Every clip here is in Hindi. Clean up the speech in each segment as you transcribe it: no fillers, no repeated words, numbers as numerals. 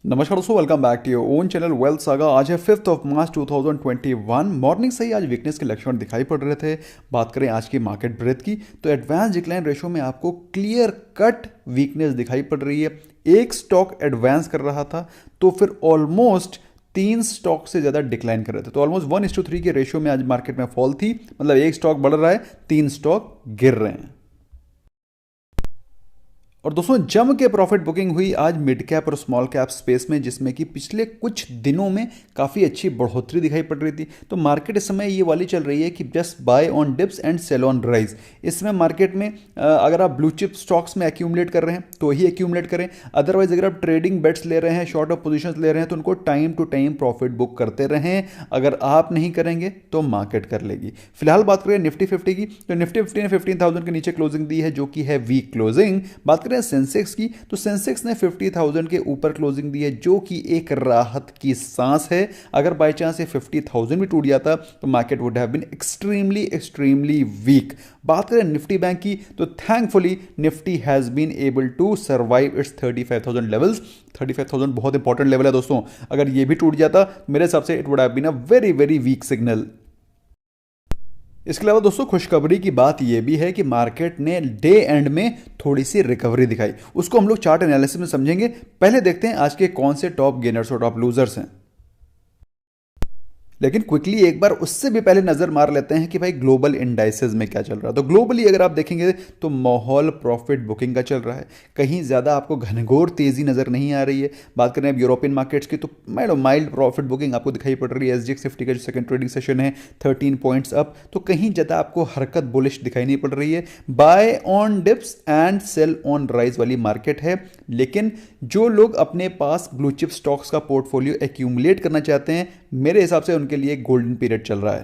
नमस्कार दोस्तों, welcome back to your own channel Wealth Saga. आज है 5 मार्च 2021। मॉर्निंग से ही आज वीकनेस के लक्षण दिखाई पड़ रहे थे। बात करें आज की मार्केट ब्रेथ की तो एडवांस डिक्लाइन रेशो में आपको क्लियर कट वीकनेस दिखाई पड़ रही है। एक स्टॉक एडवांस कर रहा था तो फिर ऑलमोस्ट 3 स्टॉक से ज़्यादा डिक्लाइन कर रहे थे, तो ऑलमोस्ट 1:3 के रेशियो में आज मार्केट में फॉल थी। मतलब एक स्टॉक बढ़ रहा है, 3 स्टॉक गिर रहे हैं। और दोस्तों जम के प्रॉफिट बुकिंग हुई आज मिड कैप और स्मॉल कैप स्पेस में, जिसमें कि पिछले कुछ दिनों में काफ़ी अच्छी बढ़ोतरी दिखाई पड़ रही थी। तो मार्केट इस समय ये वाली चल रही है कि just buy on dips and sell on rise. इस समय मार्केट में अगर आप ब्लू चिप स्टॉक्स में एक्यूमुलेट कर रहे हैं तो ही एक्यूमुलेट करें, अदरवाइज अगर आप ट्रेडिंग बेट्स ले रहे हैं, शॉर्ट ऑफ पोजिशन ले रहे हैं, तो उनको time to time profit book करते रहें। अगर आप नहीं करेंगे तो मार्केट कर लेगी। फिलहाल बात करें निफ्टी 50 की, तो निफ्टी 50 ने 15,000 के नीचे क्लोजिंग दी है, जो कि है वीक क्लोजिंग। बात करें सेंसेक्स की तो सेंसेक्स ने 50,000 के ऊपर क्लोजिंग दी है, जो कि एक राहत की सांस है। अगर बाय चांस ये 50,000 भी टूट जाता तो market would have been extremely extremely weak. बात करें निफ्टी बैंक की तो thankfully Nifty has been able to survive its 35,000 levels. 35,000 बहुत इंपॉर्टेंट लेवल है दोस्तों। अगर ये भी टूट जाता मेरे हिसाब से it would have been a very very weak signal. इसके अलावा दोस्तों खुशखबरी की बात यह भी है कि मार्केट ने डे एंड में थोड़ी सी रिकवरी दिखाई। उसको हम लोग चार्ट एनालिसिस में समझेंगे। पहले देखते हैं आज के कौन से टॉप गेनर्स और टॉप लूजर्स हैं। लेकिन क्विकली एक बार उससे भी पहले नजर मार लेते हैं कि भाई ग्लोबल इंडाइसेस में क्या चल रहा है। तो ग्लोबली अगर आप देखेंगे तो माहौल प्रॉफिट बुकिंग का चल रहा है। कहीं ज़्यादा आपको घनघोर तेज़ी नज़र नहीं आ रही है। बात करें अब यूरोपियन मार्केट्स की तो माइल्ड प्रॉफिट बुकिंग आपको दिखाई पड़ रही है। SGX 50 का जो सेकंड ट्रेडिंग सेशन है 13 पॉइंट्स अप, तो कहीं ज़्यादा आपको हरकत बुलिश दिखाई नहीं पड़ रही है। Buy on dips and sell on rise वाली मार्केट है। लेकिन जो लोग अपने पास ब्लू चिप स्टॉक्स का पोर्टफोलियो एक्यूमुलेट करना चाहते हैं, मेरे हिसाब से उनके लिए गोल्डन पीरियड चल रहा है।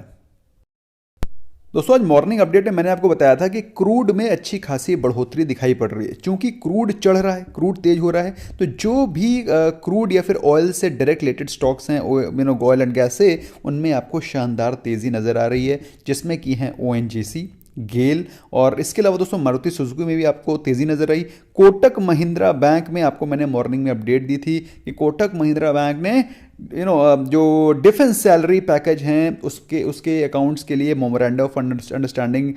दोस्तों आज मॉर्निंग अपडेट में मैंने आपको बताया था कि क्रूड में अच्छी खासी बढ़ोतरी दिखाई पड़ रही है। चूंकि क्रूड चढ़ रहा है, क्रूड तेज हो रहा है, तो जो भी क्रूड या फिर ऑयल से डायरेक्ट रिलेटेड स्टॉक्स हैं, ऑयल एंड गैस से, उनमें आपको शानदार तेजी नजर आ रही है, जिसमें की हैं ONGC, गेल, और इसके अलावा दोस्तों मारुति सुजुकी में भी आपको तेजी नजर आई। कोटक महिंद्रा बैंक में आपको मैंने मॉर्निंग में अपडेट दी थी कि कोटक महिंद्रा बैंक ने जो डिफेंस सैलरी पैकेज हैं उसके उसके अकाउंट्स के लिए memorandum of understanding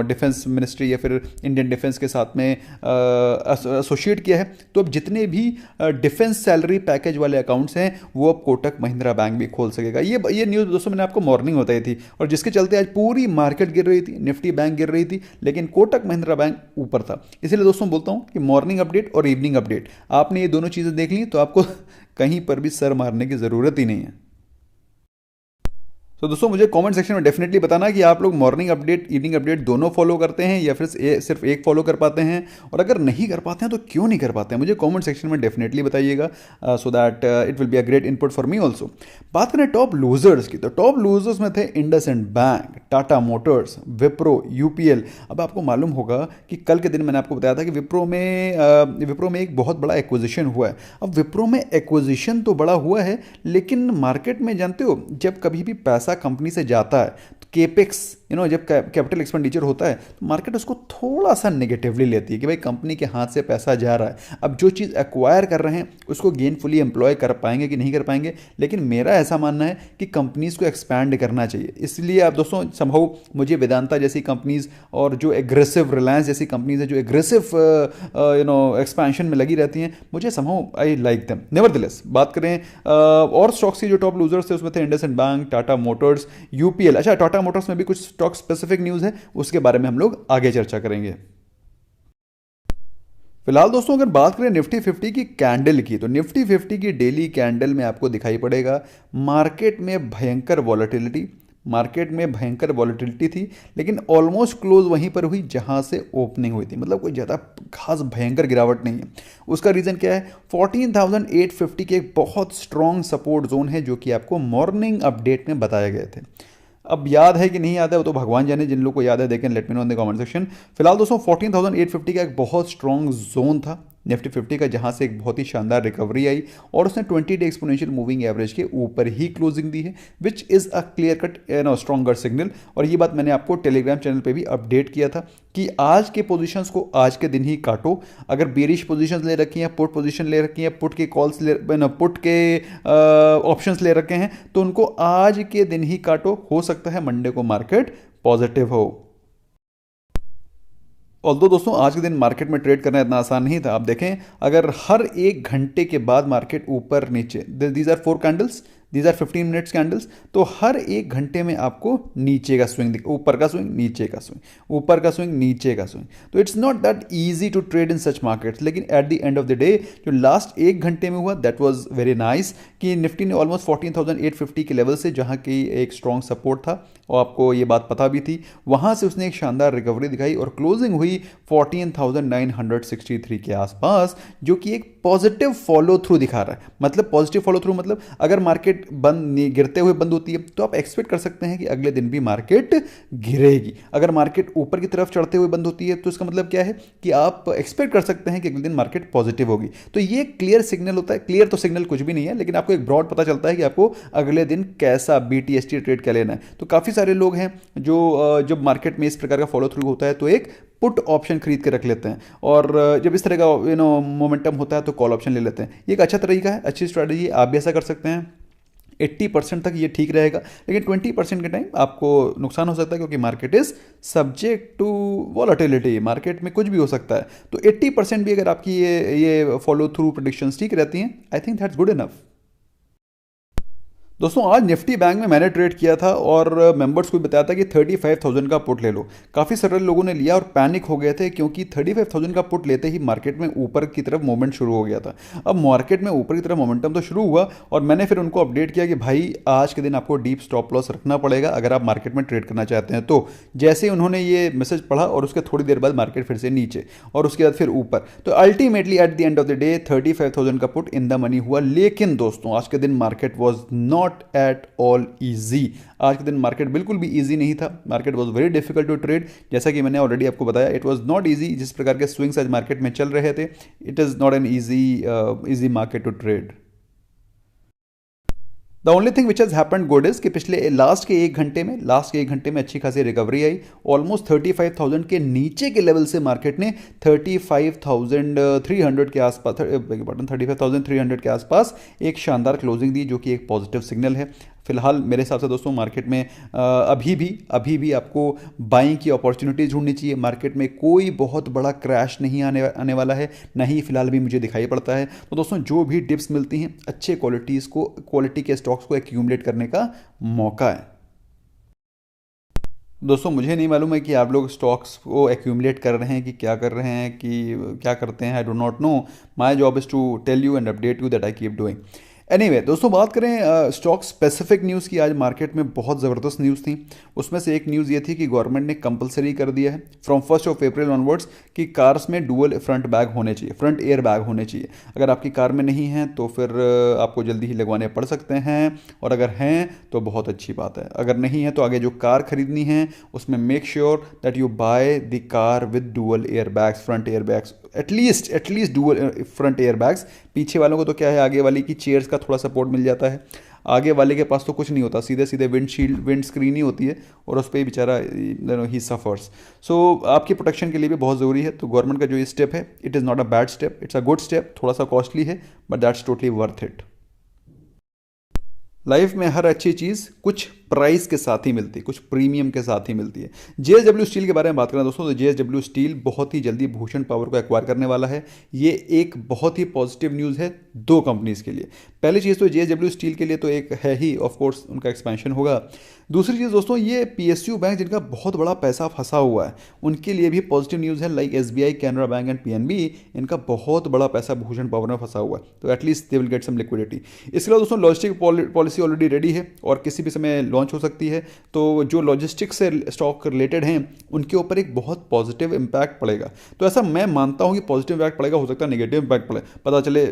defence ministry या फिर इंडियन डिफेंस के साथ में एसोसिएट किया है। तो अब जितने भी डिफेंस सैलरी पैकेज वाले अकाउंट्स हैं वो अब कोटक महिंद्रा बैंक भी खोल सकेगा। ये न्यूज़ दोस्तों मैंने आपको मॉर्निंग बताई थी, और जिसके चलते आज पूरी मार्केट गिर रही थी, निफ्टी बैंक गिर रही थी, लेकिन कोटक महिंद्रा बैंक ऊपर था। इसलिए दोस्तों बोलता हूँ कि मॉर्निंग अपडेट और इवनिंग अपडेट आपने ये दोनों चीज़ें देख ली तो आपको कहीं पर भी सर मारने की ज़रूरत ही नहीं है। तो दोस्तों मुझे कमेंट सेक्शन में डेफिनेटली बताना कि आप लोग मॉर्निंग अपडेट इवनिंग अपडेट दोनों फॉलो करते हैं या फिर सिर्फ एक फॉलो कर पाते हैं, और अगर नहीं कर पाते हैं तो क्यों नहीं कर पाते हैं, मुझे कमेंट सेक्शन में डेफिनेटली बताइएगा, so that it will be a great input for me also. बात करें टॉप लूजर्स की, तो टॉप लूजर्स में थे IndusInd bank, Tata Motors, Wipro, UPL। अब आपको मालूम होगा कि कल के दिन मैंने आपको बताया था कि विप्रो में एक बहुत बड़ा एक्विजिशन हुआ है। अब विप्रो में एक्विजिशन तो बड़ा हुआ है, लेकिन मार्केट में जानते हो जब कभी भी पैसा कंपनी से जाता है तो केपेक्स जब कैपिटल एक्सपेंडिचर होता है तो मार्केट उसको थोड़ा सा नेगेटिवली लेती है कि भाई कंपनी के हाथ से पैसा जा रहा है। अब जो चीज़ एक्वायर कर रहे हैं उसको गेनफुली एम्प्लॉय कर पाएंगे कि नहीं कर पाएंगे, लेकिन मेरा ऐसा मानना है कि कंपनीज को एक्सपैंड करना चाहिए। इसलिए आप दोस्तों संभव मुझे वेदांता जैसी कंपनीज और जो एग्रेसिव रिलायंस जैसी कंपनीज है जो एग्रेसिव एक्सपेंशन में लगी रहती हैं, मुझे संभव आई लाइक देम। नेवरदलेस बात करें और स्टॉक्स की जो टॉप लूजर्स थे उसमें थे IndusInd bank, Tata Motors, UPL। अच्छा, टाटा मोटर्स में भी कुछ स्टॉक स्पेसिफिक न्यूज़ है, उसके बारे में हम लोग आगे चर्चा करेंगे। फिलहाल दोस्तों अगर बात करें निफ्टी 50 की कैंडल की, तो निफ्टी 50 की डेली कैंडल में आपको दिखाई पड़ेगा मार्केट में भयंकर वॉलेटिलिटी। मार्केट में भयंकर वॉलेटिलिटी थी, लेकिन ऑलमोस्ट क्लोज वहीं पर हुई जहां से ओपनिंग हुई थी। मतलब कोई ज़्यादा खास भयंकर गिरावट नहीं है। उसका रीज़न क्या है? 14,850 के एक बहुत स्ट्रॉन्ग सपोर्ट जोन है, जो कि आपको मॉर्निंग अपडेट में बताए गए थे। अब याद है कि नहीं याद है वो तो भगवान जाने, जिन लोग को याद है देखें, let me know in the comment section. फिलहाल दोस्तों 14,850 का एक बहुत स्ट्रॉन्ग जोन था, निफ्टी 50 का, जहां से एक बहुत ही शानदार रिकवरी आई और उसने 20 डे एक्सपोनेंशियल मूविंग एवरेज के ऊपर ही क्लोजिंग दी है, which is a clear cut stronger signal. और ये बात मैंने आपको टेलीग्राम चैनल पे भी अपडेट किया था कि आज के पोजीशंस को आज के दिन ही काटो। अगर बेरिश पोजीशंस ले रखी हैं, पुट पोजीशन ले रखी हैं, पुट के कॉल्स ले पुट के ऑप्शंस ले रखे हैं, तो उनको आज के दिन ही काटो। हो सकता है मंडे को मार्केट पॉजिटिव हो। ऑल्दो दोस्तों आज के दिन मार्केट में ट्रेड करना इतना आसान नहीं था। आप देखें, अगर हर एक घंटे के बाद मार्केट ऊपर नीचे, these are 4 candles, these are 15 minutes candles, तो हर एक घंटे में आपको नीचे का स्विंग, ऊपर का स्विंग, नीचे का स्विंग, ऊपर का स्विंग, नीचे का स्विंग। तो it's not that easy to trade in such markets. लेकिन at the end of the day जो लास्ट एक घंटे में हुआ, दैट वाज वेरी नाइस कि निफ्टी ने ऑलमोस्ट 14,850 के लेवल से, जहां की एक स्ट्रॉन्ग सपोर्ट था और आपको ये बात पता भी थी, वहां से उसने एक शानदार रिकवरी दिखाई और क्लोजिंग हुई 14,963 के आसपास, जो कि एक पॉजिटिव फॉलो थ्रू दिखा रहा है। मतलब पॉजिटिव फॉलो थ्रू मतलब अगर मार्केट बंद गिरते हुए बंद होती है तो आप एक्सपेक्ट कर सकते हैं कि अगले दिन भी मार्केट गिरेगी। अगर मार्केट ऊपर की तरफ चढ़ते हुए बंद होती है तो इसका मतलब क्या है कि आप एक्सपेक्ट कर सकते हैं कि अगले दिन मार्केट पॉजिटिव होगी। तो ये क्लियर सिग्नल होता है। क्लियर तो सिग्नल कुछ भी नहीं है, लेकिन आपको एक ब्रॉड पता चलता है कि आपको अगले दिन कैसा BTST ट्रेड क्या लेना है। तो काफ़ी सारे लोग हैं जो जब मार्केट में इस प्रकार का फॉलो थ्रू होता है तो एक पुट ऑप्शन खरीद के रख लेते हैं, और जब इस तरह का मोमेंटम होता है तो कॉल ऑप्शन ले लेते हैं। ये एक अच्छा तरीका है, अच्छी स्ट्रैटेजी, आप भी ऐसा कर सकते हैं। 80% तक ये ठीक रहेगा, लेकिन 20% के टाइम आपको नुकसान हो सकता है, क्योंकि market is subject to volatility, market में कुछ भी हो सकता है। तो 80% भी अगर आपकी ये फॉलो थ्रू प्रेडिक्शंस ठीक रहती हैं, I think that's good enough. दोस्तों आज निफ्टी बैंक में मैंने ट्रेड किया था और मेंबर्स को भी बताया था कि 35,000 का पुट ले लो। काफ़ी सारे लोगों ने लिया और पैनिक हो गए थे, क्योंकि 35,000 का पुट लेते ही मार्केट में ऊपर की तरफ मूवमेंट शुरू हो गया था। अब मार्केट में ऊपर की तरफ मोमेंटम तो शुरू हुआ और मैंने फिर उनको अपडेट किया कि भाई आज के दिन आपको डीप स्टॉप लॉस रखना पड़ेगा अगर आप मार्केट में ट्रेड करना चाहते हैं। तो जैसे ही उन्होंने ये मैसेज पढ़ा और उसके थोड़ी देर बाद मार्केट फिर से नीचे और उसके बाद फिर ऊपर, तो ultimately at the end of the day 35,000 का पुट इन द मनी हुआ। लेकिन दोस्तों आज के दिन market was not at all easy. आज के दिन मार्केट बिल्कुल भी ईजी नहीं था। Market was very difficult to trade, जैसा कि मैंने ऑलरेडी आपको बताया। It was not easy. जिस प्रकार के स्विंग्स आज मार्केट में चल रहे थे, it is not an easy market to trade. The only thing which has happened good is कि पिछले लास्ट के एक घंटे में अच्छी खासी रिकवरी आई। ऑलमोस्ट 35,000 के नीचे के लेवल से मार्केट ने 35,300 के आसपास 35,300 के आसपास एक शानदार क्लोजिंग दी, जो कि एक पॉजिटिव सिग्नल है। फिलहाल मेरे हिसाब से दोस्तों मार्केट में अभी भी आपको बाइंग की अपॉर्चुनिटी ढूंढनी चाहिए। मार्केट में कोई बहुत बड़ा क्रैश नहीं आने वाला है, नहीं फिलहाल भी मुझे दिखाई पड़ता है। तो दोस्तों जो भी डिप्स मिलती हैं, अच्छे क्वालिटी के स्टॉक्स को एक्यूमुलेट करने का मौका है। दोस्तों मुझे नहीं मालूम है कि आप लोग स्टॉक्स को एक्यूमुलेट कर रहे हैं कि क्या कर रहे हैं, कि क्या करते हैं। I do not know. My job is to tell you and update you that I keep doing. Anyway दोस्तों बात करें स्टॉक स्पेसिफिक न्यूज़ की। आज मार्केट में बहुत ज़बरदस्त न्यूज़ थी। उसमें से एक न्यूज़ ये थी कि गवर्नमेंट ने कंपलसरी कर दिया है फ्रॉम 1 अप्रैल ऑनवर्ड्स कि कार्स में डुअल फ्रंट बैग होने चाहिए, फ्रंट एयर बैग होने चाहिए। अगर आपकी कार में नहीं है तो फिर आपको जल्दी ही लगवाने पड़ सकते हैं, और अगर हैं तो बहुत अच्छी बात है। अगर नहीं है तो आगे जो कार खरीदनी है उसमें make sure that you by the car with dual air bags, front air bags, at least dual front air bags. पीछे वालों को तो क्या है, आगे वाले की चेयर्स का थोड़ा सपोर्ट मिल जाता है, आगे वाले के पास तो कुछ नहीं होता, सीधे विंड स्क्रीन ही होती है और उस पर ही बेचारा ही सफ़र्स। सो आपकी प्रोटेक्शन के लिए भी बहुत ज़रूरी है। तो गवर्नमेंट का जो ये स्टेप है, it is not a bad step, it's a good step. थोड़ा सा कॉस्टली है but that's totally worth it. Life में हर अच्छी चीज़ कुछ प्राइस के साथ ही मिलती है, कुछ प्रीमियम के साथ ही मिलती है। JSW स्टील के बारे में बात करें दोस्तों, तो JSW स्टील बहुत ही जल्दी भूषण पावर को एक्वायर करने वाला है। ये एक बहुत ही पॉजिटिव न्यूज़ है दो कंपनीज़ के लिए। पहली चीज़ तो JSW स्टील के लिए तो एक है ही, ऑफ कोर्स उनका एक्सपेंशन होगा। दूसरी चीज़ दोस्तों, ये PSU बैंक जिनका बहुत बड़ा पैसा फंसा हुआ है, उनके लिए भी पॉजिटिव न्यूज़ है। Like SBI, Canara bank and PNB, इनका बहुत बड़ा पैसा भूषण पावर में फंसा हुआ है, तो at least they will get some liquidity. इसके अलावा दोस्तों लॉजिस्टिक पॉलिसी ऑलरेडी रेडी है और किसी भी समय लॉन्च हो सकती है। तो जो लॉजिस्टिक्स से स्टॉक रिलेटेड हैं उनके ऊपर एक बहुत पॉजिटिव इम्पैक्ट पड़ेगा। तो ऐसा मैं मानता हूँ कि पॉजिटिव इम्पैक्ट पड़ेगा, हो सकता है नेगेटिव इम्पैक्ट पड़े, पता चले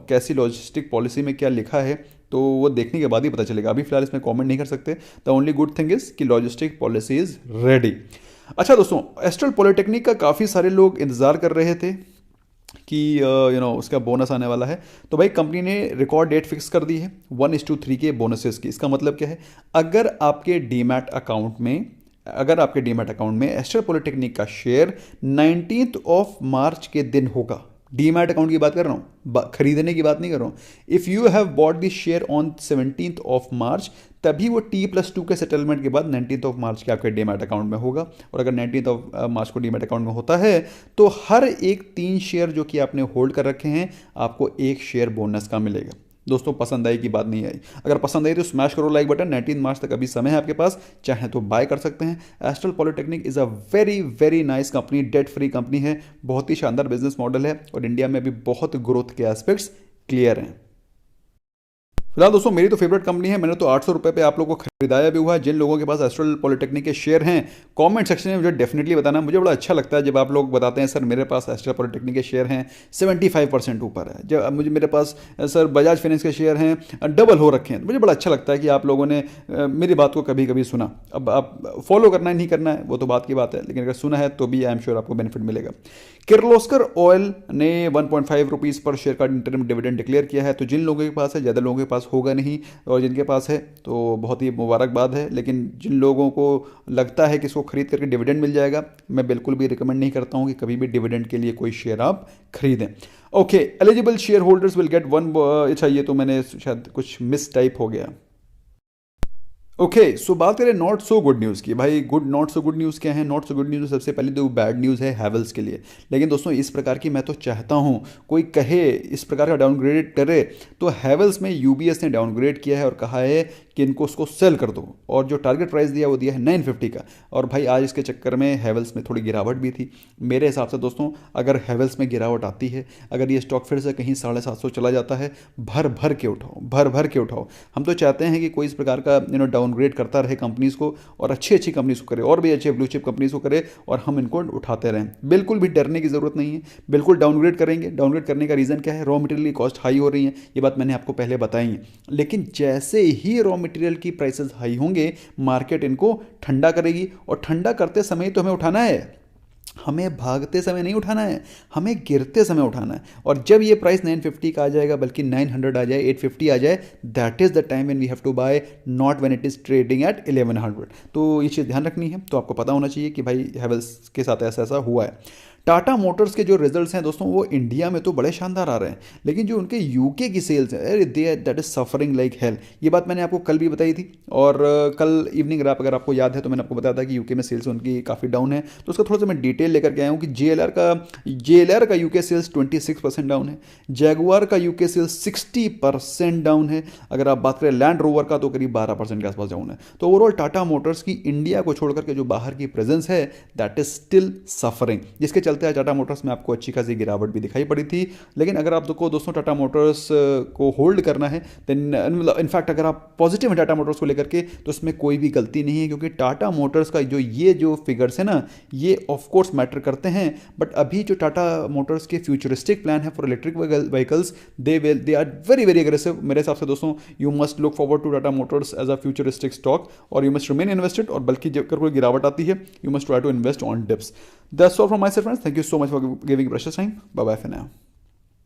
कैसी लॉजिस्टिक पॉलिसी में क्या लिखा है, तो वो देखने के बाद ही पता चलेगा। अभी फिलहाल इसमें कमेंट नहीं कर सकते। The only good thing is कि लॉजिस्टिक पॉलिसी इज रेडी। अच्छा दोस्तों, एस्ट्रल पॉलिटेक्निक का काफ़ी सारे लोग इंतज़ार कर रहे थे कि उसका बोनस आने वाला है। तो भाई कंपनी ने रिकॉर्ड डेट फिक्स कर दी है 1:3 के बोनसेस की। इसका मतलब क्या है, अगर आपके डीमैट अकाउंट में एस्टर पॉलिटेक्निक का शेयर 19 मार्च के दिन होगा, डीमैट अकाउंट की बात कर रहा हूँ, खरीदने की बात नहीं कर रहा हूँ। If you have bought this share on 17 मार्च, तभी वो T+2 के सेटलमेंट के बाद 19 मार्च के आपके डीमैट अकाउंट में होगा। और अगर 19 मार्च को डीमैट अकाउंट में होता है तो हर एक 3 शेयर जो कि आपने होल्ड कर रखे हैं, आपको 1 शेयर बोनस का मिलेगा। दोस्तों पसंद आई की बात नहीं आई, अगर पसंद आई तो स्मैश करो लाइक बटन। 19 मार्च तक अभी समय है आपके पास, चाहे तो बाय कर सकते हैं। Astral polytechnic is a very very nice company, debt free company है, बहुत ही शानदार बिजनेस मॉडल है और इंडिया में भी बहुत ग्रोथ के एस्पेक्ट्स क्लियर हैं। फिलहाल दोस्तों मेरी तो फेवरेट कंपनी है, मैंने तो 800 रुपये पे आप लोगों को खरीदाया भी हुआ है। जिन लोगों के पास एस्ट्रल पॉलिटेक्निक के शेयर हैं, कमेंट सेक्शन में मुझे डेफिनेटली बताना। मुझे बड़ा अच्छा लगता है जब आप लोग बताते हैं सर मेरे पास एस्ट्रल पॉलिटेक्निक के शेयर हैं 75% ऊपर है, जब मेरे पास सर बजाज फाइनेंस के शेयर हैं डबल हो रखे हैं। मुझे बड़ा अच्छा लगता है कि आप लोगों ने मेरी बात को कभी कभी सुना। अब आप फॉलो करना है नहीं करना है वो तो बात की बात है, लेकिन अगर सुना है तो भी आई एम श्योर आपको बेनिफिट मिलेगा। किर्लोस्कर ऑयल ने 1.5 रुपीज़ पर शेयर का इंटरिम डिविडेंड डिक्लेयर किया है। तो जिन लोगों के पास है, ज़्यादा लोगों के पास होगा नहीं, और जिनके पास है तो बहुत ही मुबारकबाद है। लेकिन जिन लोगों को लगता है कि इसको खरीद करके डिविडेंड मिल जाएगा, मैं बिल्कुल भी रिकमेंड नहीं करता हूँ कि कभी भी डिविडेंड के लिए कोई शेयर आप खरीदें। Okay, eligible share holders will get one. अच्छा, ये तो मैंने शायद कुछ मिस टाइप हो गया। ओके सो बात करें नॉट सो गुड न्यूज़ की। भाई नॉट सो गुड न्यूज़ क्या है? नॉट सो गुड न्यूज़ सबसे पहले तो बैड न्यूज़ है हैवेल्स के लिए। लेकिन दोस्तों इस प्रकार की मैं तो चाहता हूँ कोई कहे इस प्रकार का डाउनग्रेड करे, तो हैवेल्स में यूबीएस ने डाउनग्रेड किया है और कहा है कि इनको उसको सेल कर दो, और जो टारगेट प्राइस दिया वो दिया है 950 का। और भाई आज इसके चक्कर में हैवेल्स में थोड़ी गिरावट भी थी। मेरे हिसाब से दोस्तों अगर हैवेल्स में गिरावट आती है, अगर ये स्टॉक फिर से कहीं 750 चला जाता है, भर भर के उठाओ, भर भर के उठाओ। हम तो चाहते हैं कि कोई इस प्रकार का डाउनग्रेड करता रहे कंपनीज़ को, और अच्छी अच्छी कंपनीज़ को करे, और भी अच्छे ब्लू चिप कंपनीज़ को करे, और हम इनको उठाते रहें। बिल्कुल भी डरने की ज़रूरत नहीं है, बिल्कुल डाउनग्रेड करेंगे। डाउनग्रेड करने का रीज़न क्या है? रॉ मटेरियल की कॉस्ट हाई हो रही है, ये बात मैंने आपको पहले बताई है। लेकिन जैसे ही रॉ मटेरियल की प्राइसेस हाई होंगे, मार्केट इनको ठंडा करेगी, और ठंडा करते समय तो हमें उठाना है, हमें भागते समय नहीं उठाना है, हमें गिरते समय उठाना है। और जब ये प्राइस 950 का आ जाएगा, बल्कि 900 आ जाए, 850 आ जाए, that is the time when we have to buy, not when it is trading at 1100। तो ये चीज़ ध्यान रखनी है। तो आपको पता होना चाहिए कि भाई हैवेल्स के साथ ऐसा ऐसा हुआ है। टाटा मोटर्स के जो रिजल्ट्स हैं दोस्तों, वो इंडिया में तो बड़े शानदार आ रहे हैं, लेकिन जो उनके यूके की सेल्स है, अरे that is suffering like hell. ये बात मैंने आपको कल भी बताई थी, और कल इवनिंग अगर आपको याद है तो मैंने आपको बताया था कि यूके में सेल्स उनकी काफ़ी डाउन है। तो उसका थोड़ा सा मैं डिटेल लेकर के आया हूँ कि JLR का यूके सेल्स 26% डाउन है, जैगुआर का यूके सेल्स 60% डाउन है। अगर आप बात करें लैंड रोवर का तो करीब 12% के आसपास डाउन है। तो ओवरऑल टाटा मोटर्स की इंडिया को छोड़कर के जो बाहर की प्रेजेंस है, दैट इज स्टिल सफरिंग, जिसके चलते टाटा मोटर्स में आपको अच्छी खासी गिरावट भी दिखाई पड़ी थी। लेकिन अगर आपको दोस्तों टाटा मोटर्स को होल्ड करना है, देन इनफैक्ट अगर आप पॉजिटिव हैं टाटा मोटर्स को लेकर के, तो उसमें कोई भी गलती नहीं है, क्योंकि टाटा मोटर्स का जो फिगर्स है ना, ये ऑफ कोर्स मैटर करते हैं। बट अभी जो टाटा मोटर्स के फ्यूचरिस्टिक प्लान है for electric vehicles, they are very very aggressive. मेरे हिसाब से दोस्तों you must look forward to Tata Motors as a futuristic stock, और यू मस्ट रिमेन इन्वेस्टेड। और बल्कि जब कोई गिरावट आती है, you must try to invest on dips. That's all from my side, friends. Thank you so much for giving precious time. Bye bye for now.